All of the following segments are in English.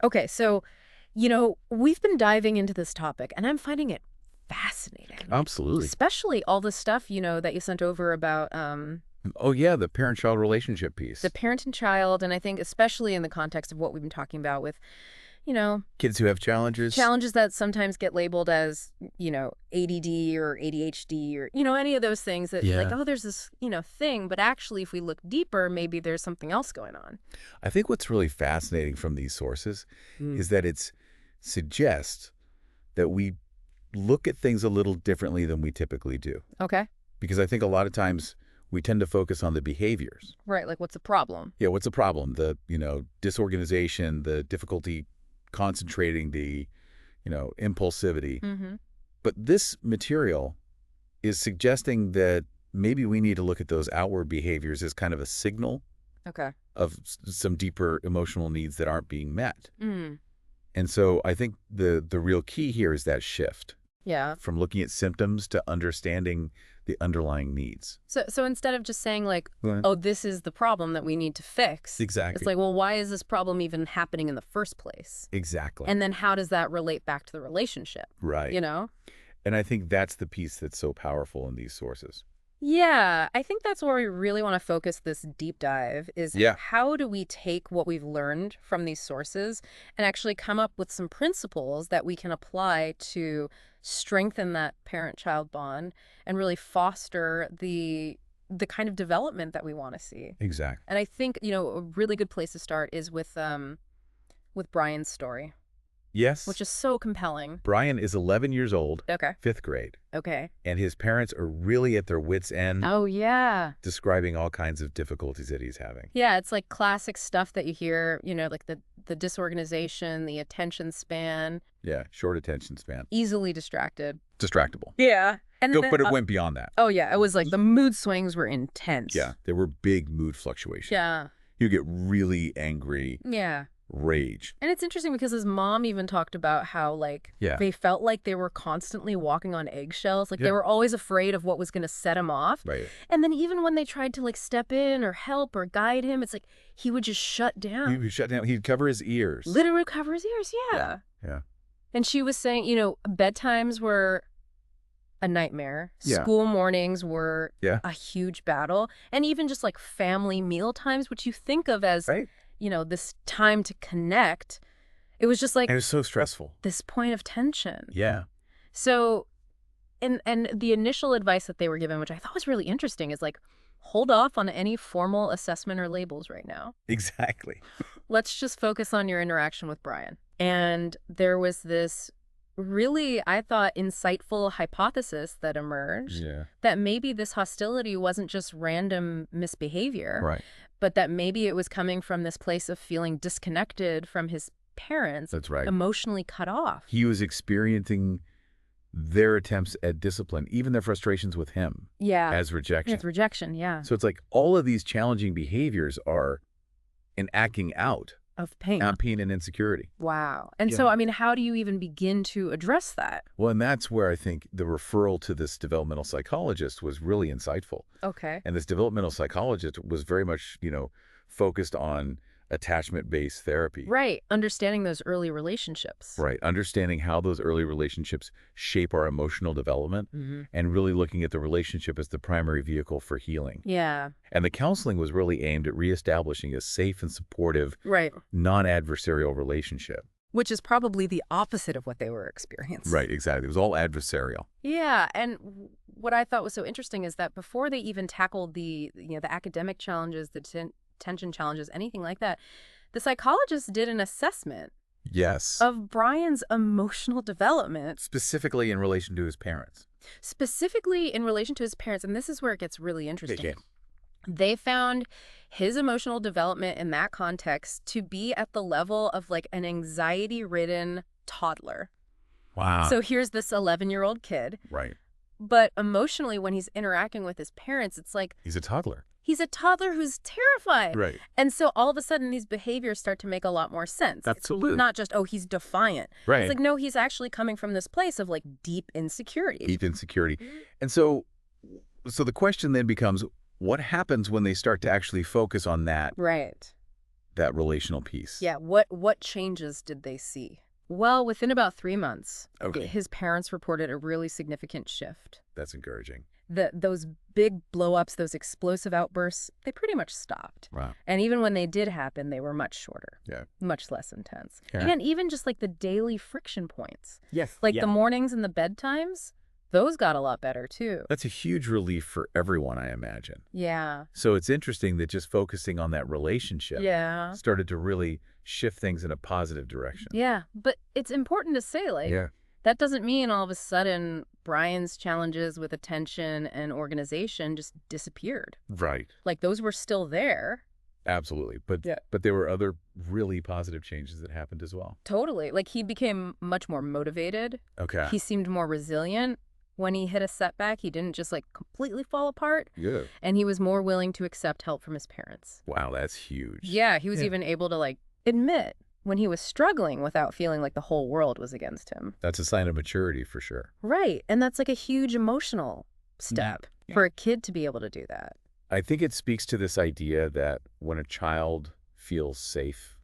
Okay, so, we've been diving into this topic, and I'm finding it fascinating. Absolutely. Especially all the stuff, that you sent over about Oh, yeah, the parent-child relationship the piece. parent and child, and I think especially in the context of what we've been talking about with, you know, Kids who have challenges. challenges that sometimes get labeled as, ADD or ADHD or, any of those things that like, Yeah. oh, there's this, thing, but actually if we look deeper, maybe there's something else going on. I think what's really fascinating from these sources Mm. is that it suggests that we look at things a little differently than we typically do. Okay. Because I think a lot of times we tend to focus on the behaviors. Right, like what's the problem? Yeah, what's the problem? The, disorganization, the difficulty concentrating, the, impulsivity. Mm-hmm. But this material is suggesting that maybe we need to look at those outward behaviors as kind of a signal Okay. of some deeper emotional needs that aren't being met. Mm. And so I think the real key here is that shift Yeah. from looking at symptoms to understanding the underlying needs. So instead of just saying like, Right. oh, this is the problem that we need to fix. Exactly. It's like, well, why is this problem even happening in the first place? Exactly. And then how does that relate back to the relationship? Right. And I think that's the piece that's so powerful in these sources. Yeah, I think that's where we really want to focus this deep dive is Yeah. how do we take what we've learned from these sources and actually come up with some principles that we can apply to strengthen that parent-child bond and really foster the kind of development that we want to see. Exactly. And I think, a really good place to start is with Brian's story, Yes. which is so compelling. Brian is 11 years old, Okay. 5th grade, Okay. and his parents are really at their wits' end Oh, yeah. describing all kinds of difficulties that he's having. Yeah, it's like classic stuff that you hear, like the disorganization, the attention span, Yeah, short attention span. easily distracted. Distractible. Yeah. And then, But it went beyond that. oh, yeah, it was like the mood swings were intense. Yeah, there were big mood fluctuations. Yeah. You get really angry, Yeah. rage. And it's interesting because his mom even talked about how, Yeah. they felt like they were constantly walking on eggshells. Like, Yeah. they were always afraid of what was going to set him off. Right. And then even when they tried to, step in or help or guide him, it's like he would just shut down. He would shut down. He'd cover his ears. Literally cover his ears, yeah. Yeah. And she was saying, bedtimes were a nightmare. Yeah. School mornings were Yeah. a huge battle. And even just family meal times, which you think of as, Right. this time to connect, it was just like And it was so stressful. this point of tension. Yeah. So, and the initial advice that they were given, which I thought was really interesting, is hold off on any formal assessment or labels right now. Exactly. Let's just focus on your interaction with Brian. And there was this really, I thought, insightful hypothesis that emerged Yeah. that maybe this hostility wasn't just random misbehavior, Right. but that maybe it was coming from this place of feeling disconnected from his parents, That's right. emotionally cut off. He was experiencing their attempts at discipline, even their frustrations with him, Yeah. as rejection. It's rejection, yeah, So it's like all of these challenging behaviors are an acting out of pain. on pain and insecurity. Wow. And Yeah. so, how do you even begin to address that? Well, and that's where I think the referral to this developmental psychologist was really insightful. Okay. And this developmental psychologist was very much, focused on attachment-based therapy. Right. Understanding those early relationships. Right. Understanding how those early relationships shape our emotional development Mm-hmm. and really looking at the relationship as the primary vehicle for healing. Yeah. And the counseling was really aimed at reestablishing a safe and supportive, Right. non-adversarial relationship. Which is probably the opposite of what they were experiencing. Right, exactly. It was all adversarial. Yeah, and what I thought was so interesting is that before they even tackled the academic challenges, the tension challenges, anything like that, the psychologist did an assessment Yes. of Brian's emotional development, Specifically in relation to his parents. specifically in relation to his parents, and this is where it gets really interesting. Okay. They found his emotional development in that context to be at the level of an anxiety-ridden toddler. Wow. So here's this 11-year-old kid, Right. but emotionally when he's interacting with his parents, it's like He's a toddler. he's a toddler who's terrified. Right. And so all of a sudden these behaviors start to make a lot more sense. Absolutely. It's not just, oh, he's defiant. Right. It's like, no, he's actually coming from this place of deep insecurity. Deep insecurity. And so the question then becomes, what happens when they start to actually focus on that Right. that relational piece? Yeah, what changes did they see? Well, within about 3 months, Okay. his parents reported a really significant shift. That's encouraging. Those big blow-ups, those explosive outbursts, they pretty much stopped. Wow. And even when they did happen, they were much shorter. Yeah. Much less intense. Yeah. Again, even just like the daily friction points. Yes. Like the mornings and the bedtimes, those got a lot better too. That's a huge relief for everyone, I imagine. Yeah. So it's interesting that just focusing on that relationship started to really shift things in a positive direction. Yeah. But it's important to say, like, that doesn't mean all of a sudden Brian's challenges with attention and organization just disappeared. Right. Like those were still there. Absolutely. But there were other really positive changes that happened as well. Totally. Like he became much more motivated. Okay. He seemed more resilient. When he hit a setback, he didn't just like completely fall apart. Yeah. And he was more willing to accept help from his parents. Wow, that's huge. Yeah, he was even able to like admit when he was struggling without feeling like the whole world was against him. That's a sign of maturity for sure. Right. And that's like a huge emotional step for a kid to be able to do that. I think it speaks to this idea that when a child feels safe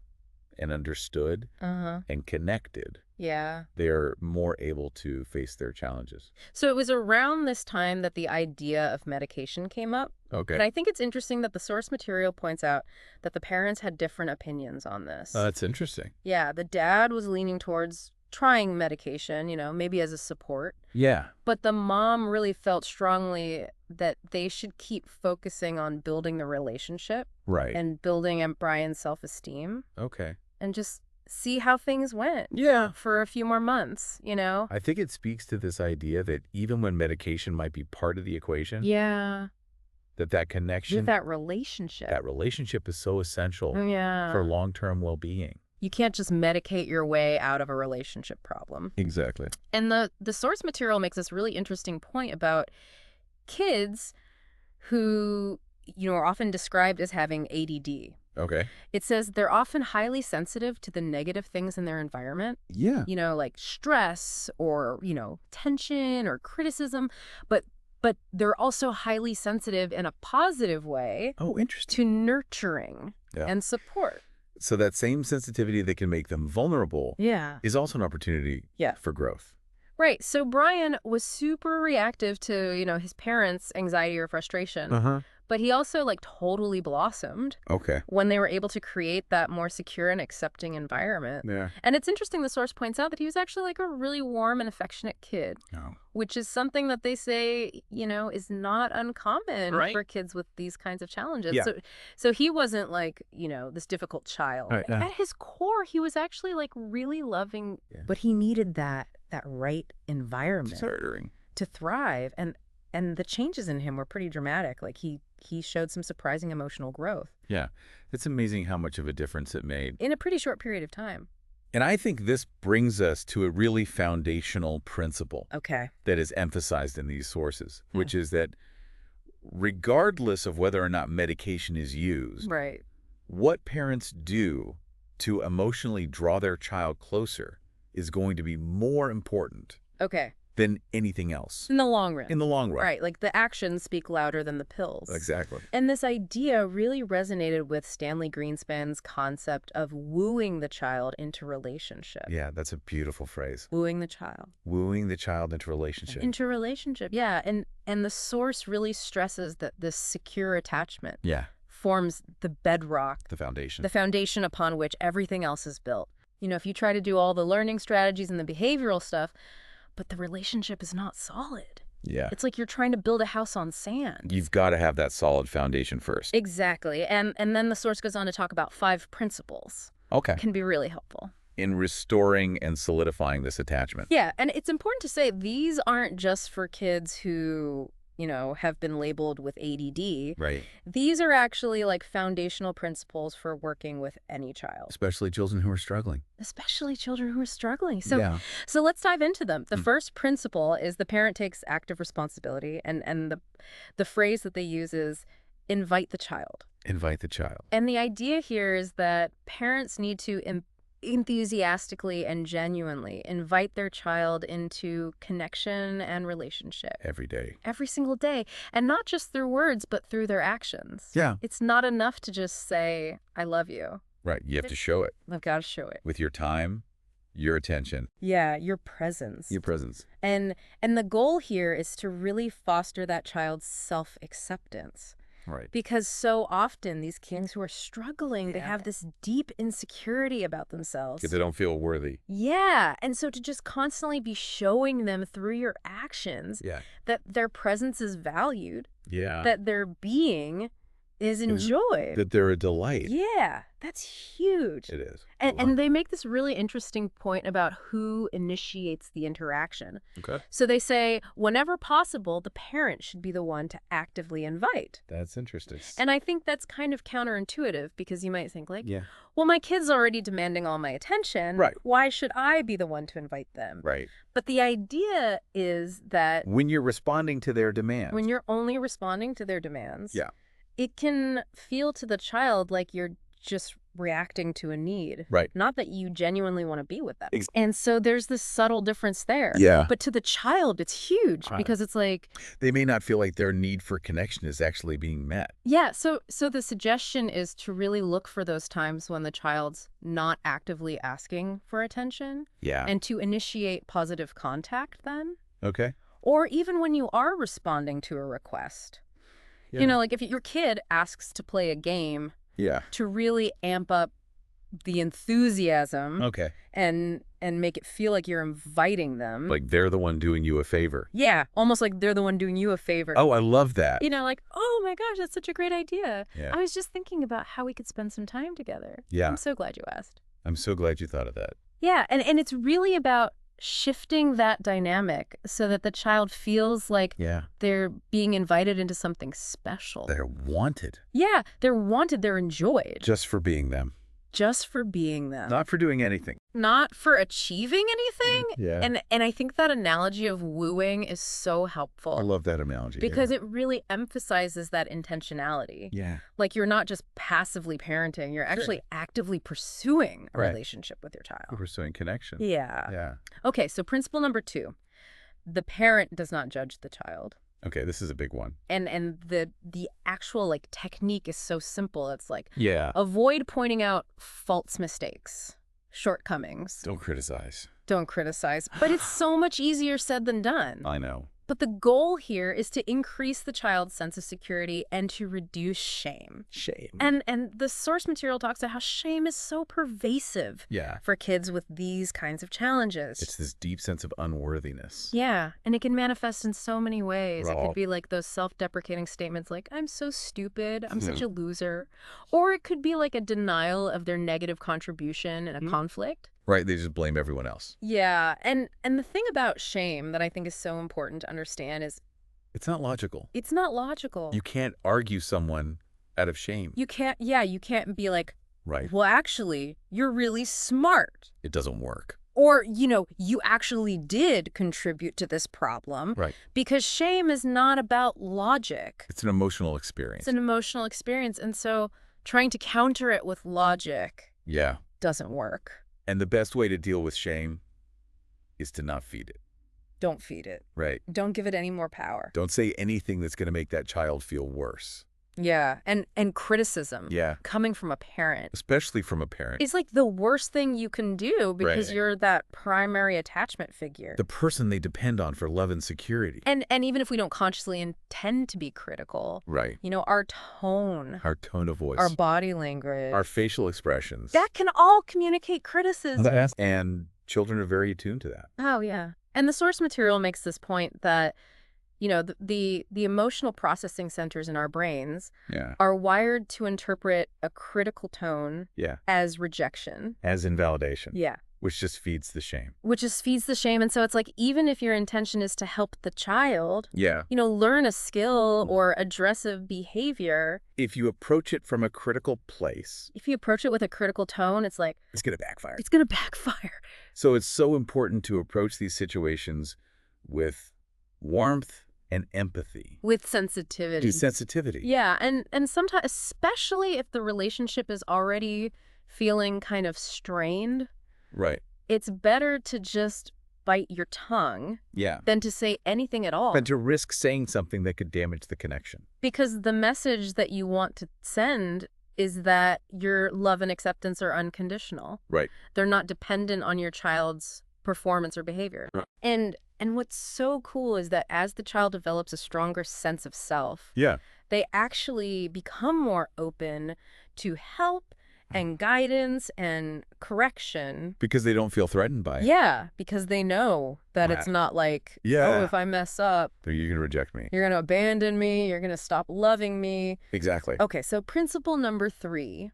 and understood and connected, they are more able to face their challenges. So it was around this time that the idea of medication came up. Okay. And I think it's interesting that the source material points out that the parents had different opinions on this. That's interesting. Yeah, the dad was leaning towards trying medication, you know, maybe as a support. Yeah. But the mom really felt strongly that they should keep focusing on building the relationship. Right. And building Brian's self-esteem. Okay. And just see how things went. Yeah. For a few more months, you know? I think it speaks to this idea that even when medication might be part of the equation, that connection, with that relationship is so essential for long-term well-being. You can't just medicate your way out of a relationship problem. Exactly. And the source material makes this really interesting point about kids who, you know, are often described as having ADD. Okay. It says they're often highly sensitive to the negative things in their environment. Yeah. You know, like stress or, you know, tension or criticism. But they're also highly sensitive in a positive way. Oh, interesting. To nurturing and support. So that same sensitivity that can make them vulnerable is also an opportunity for growth. Right. So Brian was super reactive to, you know, his parents' anxiety or frustration. But he also like totally blossomed when they were able to create that more secure and accepting environment. Yeah. And it's interesting, the source points out that he was actually like a really warm and affectionate kid, which is something that they say, you know, is not uncommon for kids with these kinds of challenges. Yeah. So he wasn't like, you know, this difficult child. Right, At his core, he was actually like really loving, but he needed that right environment to thrive. And the changes in him were pretty dramatic. Like he showed some surprising emotional growth. Yeah. It's amazing how much of a difference it made. In a pretty short period of time. And I think this brings us to a really foundational principle that is emphasized in these sources, which is that regardless of whether or not medication is used, what parents do to emotionally draw their child closer is going to be more important than anything else. In the long run. In the long run. Right. Like the actions speak louder than the pills. Exactly. And this idea really resonated with Stanley Greenspan's concept of wooing the child into relationship. Yeah, that's a beautiful phrase. Wooing the child. Wooing the child into relationship. Into relationship, yeah. And the source really stresses that this secure attachment forms the bedrock. The foundation. The foundation upon which everything else is built. You know, if you try to do all the learning strategies and the behavioral stuff, but the relationship is not solid. Yeah. It's like you're trying to build a house on sand. You've got to have that solid foundation first. Exactly. And then the source goes on to talk about 5 principles. Can be really helpful. In restoring and solidifying this attachment. Yeah. And it's important to say these aren't just for kids who, you know, have been labeled with ADD. Right. These are actually like foundational principles for working with any child. Especially children who are struggling. Especially children who are struggling. So let's dive into them. The first principle is the parent takes active responsibility. And the phrase that they use is invite the child. Invite the child. And the idea here is that parents need to enthusiastically and genuinely invite their child into connection and relationship. Every day. Every single day. And not just through words, but through their actions. Yeah. It's not enough to just say, I love you. Right. You have to show it I've got to show it. with your time, your attention, Yeah, your presence. your presence. And the goal here is to really foster that child's self-acceptance. Right. Because so often these kids who are struggling, they have this deep insecurity about themselves. Because they don't feel worthy. Yeah. And so to just constantly be showing them through your actions that their presence is valued, that their being is enjoyed. That they're a delight. Yeah, that's huge. It is. And they make this really interesting point about who initiates the interaction. Okay. So they say, whenever possible, the parent should be the one to actively invite. That's interesting. And I think that's kind of counterintuitive because you might think like, well, my kid's already demanding all my attention. Right. Why should I be the one to invite them? Right. But the idea is that when you're responding to their demands. when you're only responding to their demands, it it can feel to the child like you're just reacting to a need. Right. Not that you genuinely want to be with them. And so there's this subtle difference there. Yeah. But to the child, it's huge because it's like... They may not feel like their need for connection is actually being met. Yeah. So the suggestion is to really look for those times when the child's not actively asking for attention. Yeah. And to initiate positive contact then. Okay. Or even when you are responding to a request. Yeah. You know, like if your kid asks to play a game... to really amp up the enthusiasm and make it feel like you're inviting them. Like they're the one doing you a favor. Yeah, almost like they're the one doing you a favor. Oh, I love that. You know, like, oh my gosh, that's such a great idea. Yeah. I was just thinking about how we could spend some time together. Yeah. I'm so glad you asked. I'm so glad you thought of that. Yeah, and it's really about shifting that dynamic so that the child feels like they're being invited into something special. They're wanted. Yeah, they're wanted, they're enjoyed. Just for being them. Just for being them. Not for doing anything. Not for achieving anything. Yeah. And I think that analogy of wooing is so helpful. I love that analogy. Because it really emphasizes that intentionality. Yeah. Like you're not just passively parenting, you're actually actively pursuing a relationship with your child. Pursuing connection. Yeah. Yeah. Okay, so principle number 2. The parent does not judge the child. Okay, this is a big one. And the actual like technique is so simple. It's like avoid pointing out false mistakes, shortcomings. Don't criticize. Don't criticize. But it's so much easier said than done. I know. But the goal here is to increase the child's sense of security and to reduce shame. Shame. And the source material talks about how shame is so pervasive for kids with these kinds of challenges. It's this deep sense of unworthiness. Yeah, and it can manifest in so many ways. It could be like those self-deprecating statements like, I'm so stupid, I'm such a loser. Or it could be like a denial of their negative contribution in a conflict. Right, they just blame everyone else. Yeah, and the thing about shame that I think is so important to understand is... It's not logical. It's not logical. You can't argue someone out of shame. You can't, you can't be like, right. Well, actually, you're really smart. It doesn't work. Or, you know, you actually did contribute to this problem. Right. Because shame is not about logic. It's an emotional experience. It's an emotional experience. And so trying to counter it with logic doesn't work. And the best way to deal with shame is to not feed it. Don't feed it. Right. Don't give it any more power. Don't say anything that's going to make that child feel worse. Yeah. And criticism coming from a parent. Especially from a parent. Is like the worst thing you can do because you're that primary attachment figure. The person they depend on for love and security. And even if we don't consciously intend to be critical. Right. You know, our tone. Our tone of voice. Our body language. Our facial expressions. That can all communicate criticism. And children are very attuned to that. Oh, yeah. And the source material makes this point that, you know, the emotional processing centers in our brains are wired to interpret a critical tone as rejection. As invalidation. Yeah. Which just feeds the shame. Which just feeds the shame. And so it's like, even if your intention is to help the child, you know, learn a skill or address a behavior. If you approach it from a critical place. If you approach it with a critical tone, it's like. It's going to backfire. It's going to backfire. So it's so important to approach these situations with warmth and empathy. With sensitivity. With sensitivity. Yeah. And sometimes, especially if the relationship is already feeling kind of strained. Right. It's better to just bite your tongue than to say anything at all. Than to risk saying something that could damage the connection. Because the message that you want to send is that your love and acceptance are unconditional. Right. They're not dependent on your child's performance or behavior. Right. And what's so cool is that as the child develops a stronger sense of self, Yeah. they actually become more open to help and guidance and correction. Because they don't feel threatened by it. Yeah, because they know that it's not like, oh, if I mess up, you're going to reject me. you're going to abandon me, you're going to stop loving me. Exactly. Okay, so principle number 3.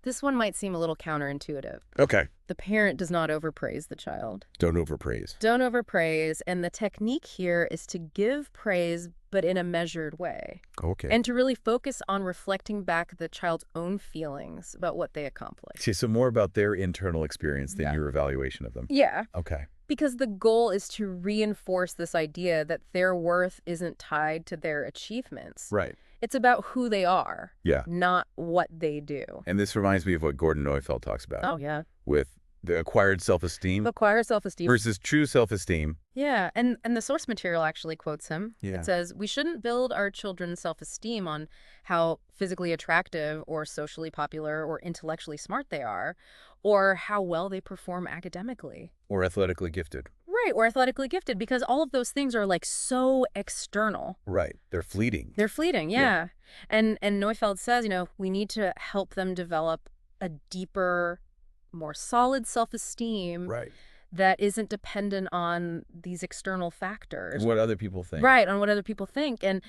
This one might seem a little counterintuitive. Okay. The parent does not overpraise the child. Don't overpraise. Don't overpraise. And the technique here is to give praise, but in a measured way. Okay. And to really focus on reflecting back the child's own feelings about what they accomplished. See, so more about their internal experience than your evaluation of them. Yeah. Okay. Because the goal is to reinforce this idea that their worth isn't tied to their achievements. Right. It's about who they are, Yeah. not what they do. And this reminds me of what Gordon Neufeld talks about. Oh, yeah. With the acquired self-esteem Acquire self-esteem. versus true self-esteem. Yeah, and the source material actually quotes him. Yeah. It says, we shouldn't build our children's self-esteem on how physically attractive or socially popular or intellectually smart they are, or how well they perform academically. Or athletically gifted. Right, or athletically gifted, because all of those things are like so external. Right. They're fleeting. They're fleeting, yeah. And Neufeld says, we need to help them develop a deeper, more solid self-esteem Right. that isn't dependent on these external factors. What other people think. Right, on what other people think. And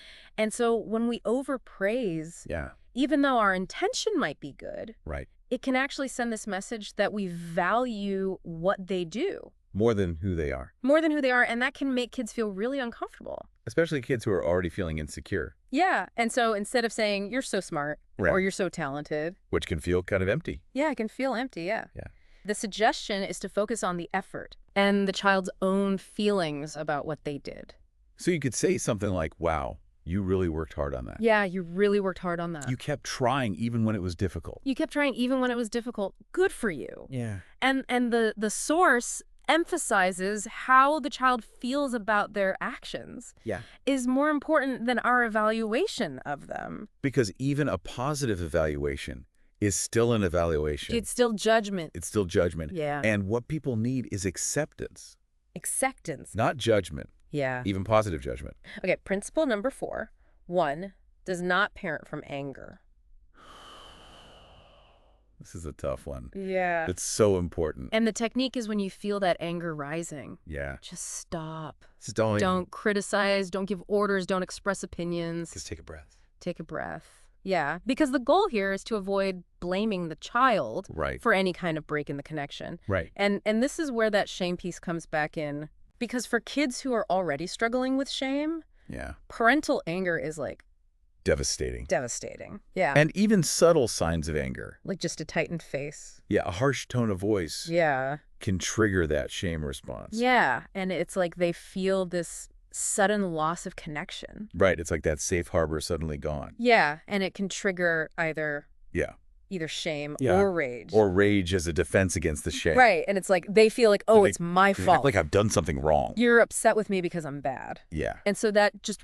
so when we overpraise, even though our intention might be good, right, it can actually send this message that we value what they do. More than who they are. More than who they are, and that can make kids feel really uncomfortable. Especially kids who are already feeling insecure. Yeah, and so instead of saying, you're so smart, or you're so talented. Which can feel kind of empty. Yeah, it can feel empty, yeah. Yeah. The suggestion is to focus on the effort and the child's own feelings about what they did. So you could say something like, wow, you really worked hard on that. Yeah, you really worked hard on that. You kept trying even when it was difficult. You kept trying even when it was difficult. Good for you. Yeah. And the source emphasizes how the child feels about their actions is more important than our evaluation of them. Because even a positive evaluation is still an evaluation. It's still judgment. It's still judgment. Yeah. And what people need is acceptance. Acceptance. Not judgment. Yeah. Even positive judgment. Okay, principle number 4. 1, does not parent from anger. This is a tough one. Yeah. It's so important. And the technique is when you feel that anger rising. Yeah. Just stop. Don't criticize, don't give orders, don't express opinions. Just take a breath. Take a breath. Yeah, because the goal here is to avoid blaming the child for any kind of break in the connection. Right. And this is where that shame piece comes back in. Because for kids who are already struggling with shame, parental anger is like devastating. Yeah. And even subtle signs of anger. Like just a tightened face. Yeah, a harsh tone of voice. Yeah. Can trigger that shame response. Yeah, and it's like they feel this sudden loss of connection. Right, it's like that safe harbor suddenly gone. Yeah, and it can trigger either shame or rage. Or rage as a defense against the shame. Right, and it's like they feel like, oh, it's my fault. Like I've done something wrong. You're upset with me because I'm bad. Yeah. And so that just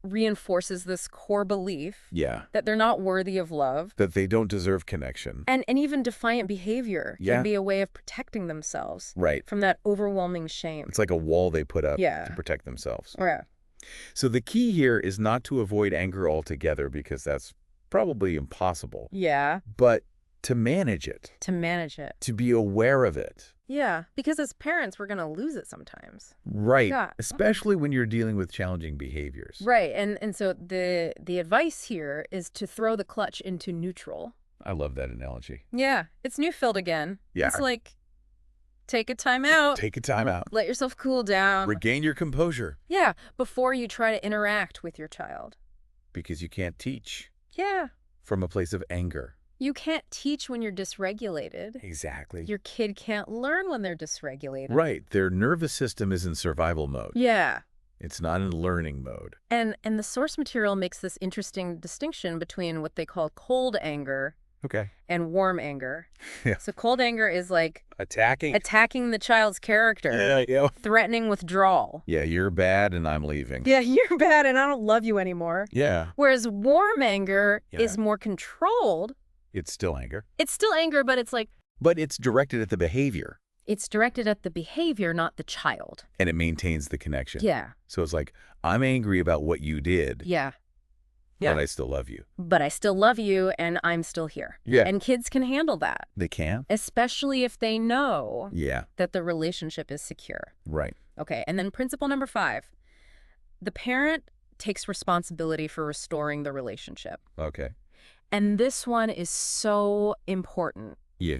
reinforces this core belief that they're not worthy of love. That they don't deserve connection. And even defiant behavior can be a way of protecting themselves from that overwhelming shame. It's like a wall they put up to protect themselves. Yeah. So the key here is not to avoid anger altogether because that's probably impossible. Yeah. But to manage it. To manage it. To be aware of it. Yeah, because as parents, we're going to lose it sometimes. Right, especially when you're dealing with challenging behaviors. Right, and so the advice here is to throw the clutch into neutral. I love that analogy. Yeah, it's Neufeld again. Yeah. It's like, take a time out. Take a time out. Let yourself cool down. Regain your composure. Yeah, before you try to interact with your child. Because you can't teach. Yeah. From a place of anger. You can't teach when you're dysregulated. Exactly. Your kid can't learn when they're dysregulated. Right. Their nervous system is in survival mode. Yeah. It's not in learning mode. And the source material makes this interesting distinction between what they call cold anger Okay. and warm anger. Yeah. So cold anger is like Attacking. attacking the child's character, Yeah. threatening withdrawal. Yeah, you're bad and I'm leaving. Yeah, you're bad and I don't love you anymore. Yeah. Whereas warm anger Yeah. is more controlled. It's still anger. It's still anger, but it's like But it's directed at the behavior. it's directed at the behavior, not the child. And it maintains the connection. Yeah. So it's like, I'm angry about what you did, Yeah. but I still love you. But I still love you and I'm still here. Yeah. And kids can handle that, They can? especially if they know Yeah. that the relationship is secure. Right. Okay, and then principle number 5. The parent takes responsibility for restoring the relationship. Okay. And this one is so important. Yeah.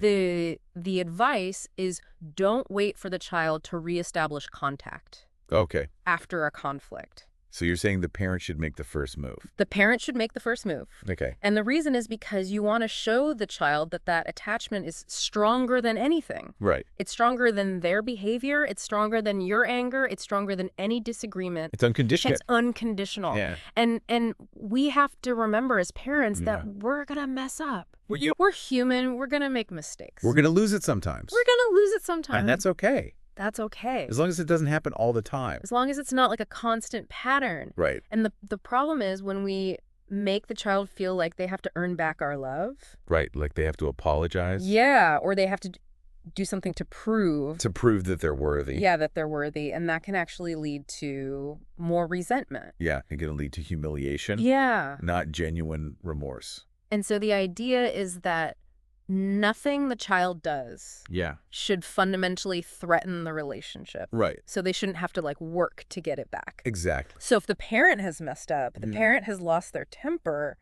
The advice is don't wait for the child to reestablish contact Okay. after a conflict. So you're saying the parent should make the first move. The parent should make the first move. Okay. And the reason is because you want to show the child that that attachment is stronger than anything. Right. It's stronger than their behavior. It's stronger than your anger. It's stronger than any disagreement. It's unconditional. It's unconditional. Yeah. And we have to remember as parents that we're going to mess up. We're human. We're going to make mistakes. We're going to lose it sometimes. We're going to lose it sometimes. And that's okay. That's okay. As long as it doesn't happen all the time. As long as it's not like a constant pattern. Right. And the problem is when we make the child feel like they have to earn back our love. Right. Like they have to apologize. Yeah. Or they have to do something to prove. To prove that they're worthy. Yeah, that they're worthy. And that can actually lead to more resentment. Yeah. It's going to lead to humiliation. Yeah. Not genuine remorse. And so the idea is that nothing the child does should fundamentally threaten the relationship. Right. So they shouldn't have to like work to get it back. Exactly. So if the parent has messed up, the parent has lost their temper,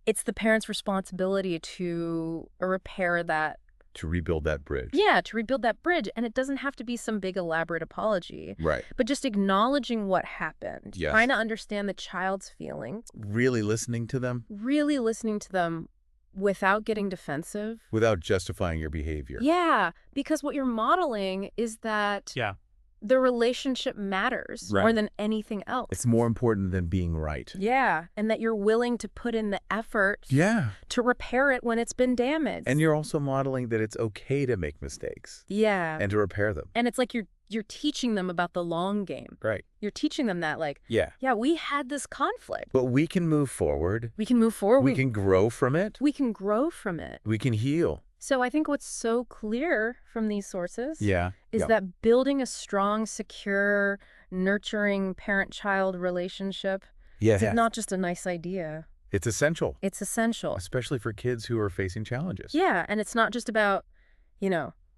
it's the parent's responsibility to repair that. To rebuild that bridge. Yeah, to rebuild that bridge. And it doesn't have to be some big elaborate apology. Right. But just acknowledging what happened. Yes. Trying to understand the child's feelings. Really listening to them. Really listening to them without getting defensive. Without justifying your behavior. Yeah, because what you're modeling is that the relationship matters more than anything else. It's more important than being right. Yeah, and that you're willing to put in the effort to repair it when it's been damaged. And you're also modeling that it's okay to make mistakes. Yeah. And to repair them. And it's like you're teaching them about the long game. Right. You're teaching them that like, yeah, we had this conflict. But we can move forward. We can move forward. We can grow from it. We can grow from it. We can heal. So I think what's so clear from these sources is that building a strong, secure, nurturing parent-child relationship is not just a nice idea. It's essential. It's essential. Especially for kids who are facing challenges. Yeah, and it's not just about,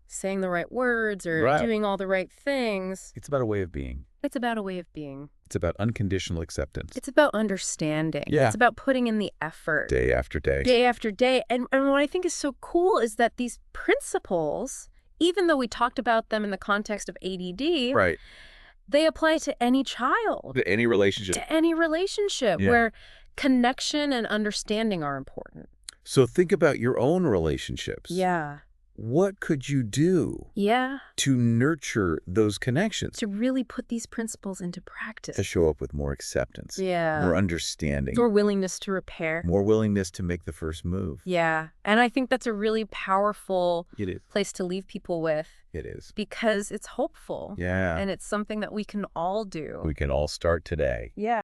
saying the right words or doing all the right things. It's about a way of being. It's about a way of being. It's about unconditional acceptance. It's about understanding. Yeah. It's about putting in the effort. Day after day. Day after day. And what I think is so cool is that these principles, even though we talked about them in the context of ADD, they apply to any child. To any relationship. To any relationship where connection and understanding are important. So think about your own relationships. Yeah. What could you do to nurture those connections? To really put these principles into practice. To show up with more acceptance. Yeah. More understanding. More willingness to repair. More willingness to make the first move. Yeah. And I think that's a really powerful place to leave people with. It is. Because it's hopeful. Yeah. And it's something that we can all do. We can all start today. Yeah.